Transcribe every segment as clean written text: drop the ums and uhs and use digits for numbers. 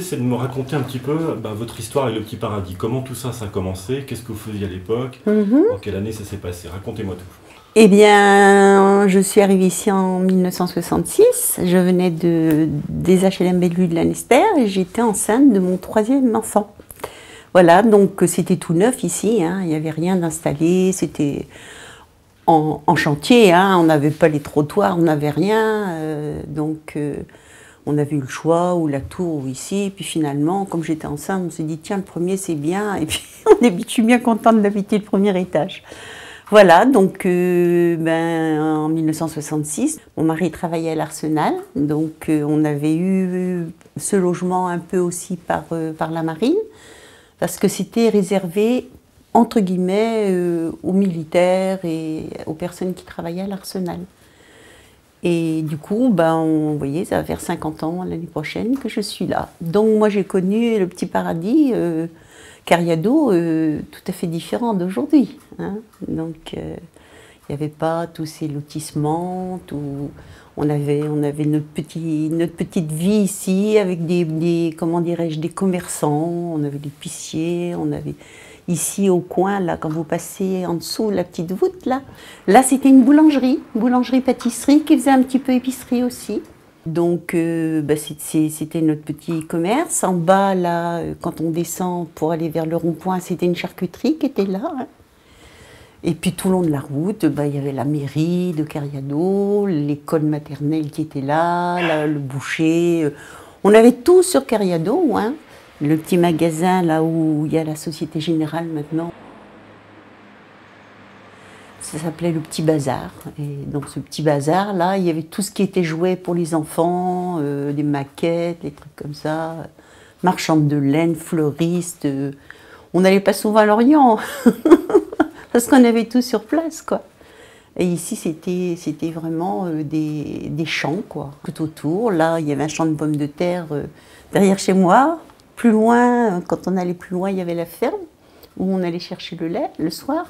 c'est de me raconter un petit peu votre histoire avec le Petit Paradis. Comment tout ça, ça a commencé? Qu'est-ce que vous faisiez à l'époque? En quelle année ça s'est passé? Racontez-moi tout. Eh bien, je suis arrivée ici en 1966. Je venais des HLM Bellevue de Lanester et j'étais enceinte de mon 3e enfant. Voilà, donc c'était tout neuf ici, hein. Il n'y avait rien d'installé, c'était en chantier, hein. On n'avait pas les trottoirs, on n'avait rien. On avait eu le choix, ou la tour, ou ici. Et puis finalement, comme j'étais enceinte, on s'est dit, tiens, le premier c'est bien. Et puis je suis bien contente d'habiter le premier étage. Voilà, donc en 1966, mon mari travaillait à l'Arsenal, donc on avait eu ce logement un peu aussi par la marine, parce que c'était réservé, entre guillemets, aux militaires et aux personnes qui travaillaient à l'Arsenal. Et du coup, vous voyez, ça va faire 50 ans l'année prochaine que je suis là. Donc moi j'ai connu le Petit Paradis, Cariado, tout à fait différent d'aujourd'hui, hein. Donc, il n'y avait pas tous ces lotissements, on avait notre petite vie ici avec comment dirais-je, des commerçants, on avait des l'épicier, on avait ici au coin, là, quand vous passez en dessous, la petite voûte, là c'était une boulangerie-pâtisserie qui faisait un petit peu épicerie aussi. Donc, c'était notre petit commerce. En bas, là, quand on descend pour aller vers le rond-point, c'était une charcuterie qui était là, hein. Et puis, tout le long de la route, il y avait la mairie de Cariado, l'école maternelle qui était là, le boucher. On avait tout sur Cariado, hein. Le petit magasin, là où il y a la Société Générale maintenant. Ça s'appelait le Petit Bazar. Et donc ce Petit Bazar, là, il y avait tout ce qui était jouet pour les enfants, des maquettes, des trucs comme ça, marchande de laine, fleuriste. On n'allait pas souvent à Lorient, parce qu'on avait tout sur place, quoi. Et ici, c'était vraiment des champs, quoi, tout autour. Là, il y avait un champ de pommes de terre derrière chez moi. Plus loin, quand on allait plus loin, il y avait la ferme, où on allait chercher le lait le soir.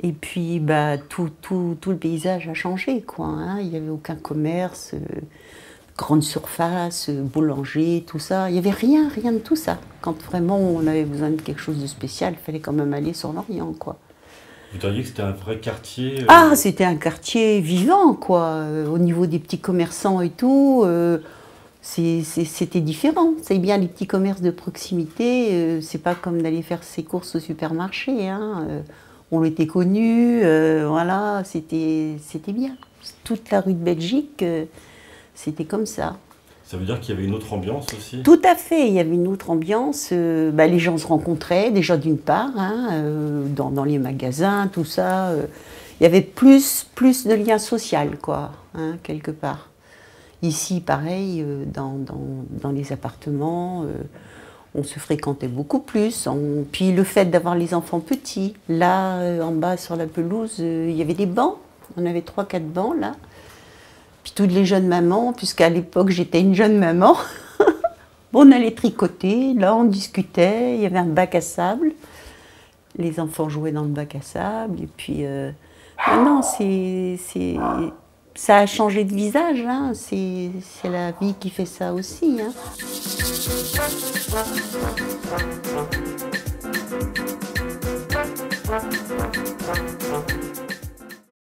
Et puis, tout le paysage a changé, quoi, hein. Il n'y avait aucun commerce, grande surface, boulanger, tout ça. Il n'y avait rien de tout ça. Quand vraiment on avait besoin de quelque chose de spécial, il fallait quand même aller sur l'Orient, quoi. Vous diriez que c'était un vrai quartier Ah, c'était un quartier vivant, quoi. Au niveau des petits commerçants et tout, c'était différent. C'est bien les petits commerces de proximité, c'est pas comme d'aller faire ses courses au supermarché, hein. On était connus, voilà, c'était bien. Toute la rue de Belgique, c'était comme ça. Ça veut dire qu'il y avait une autre ambiance aussi? Tout à fait, il y avait une autre ambiance. Les gens se rencontraient déjà d'une part, hein, dans les magasins, tout ça. Il y avait plus de liens sociaux, quoi, hein, quelque part. Ici, pareil, dans les appartements, on se fréquentait beaucoup plus. Puis le fait d'avoir les enfants petits, là, en bas sur la pelouse, il y avait des bancs. On avait 3-4 bancs, là. Puis toutes les jeunes mamans, puisqu'à l'époque, j'étais une jeune maman, on allait tricoter, là, on discutait, il y avait un bac à sable. Les enfants jouaient dans le bac à sable. Et puis, maintenant, ça a changé de visage, hein. C'est la vie qui fait ça aussi, hein.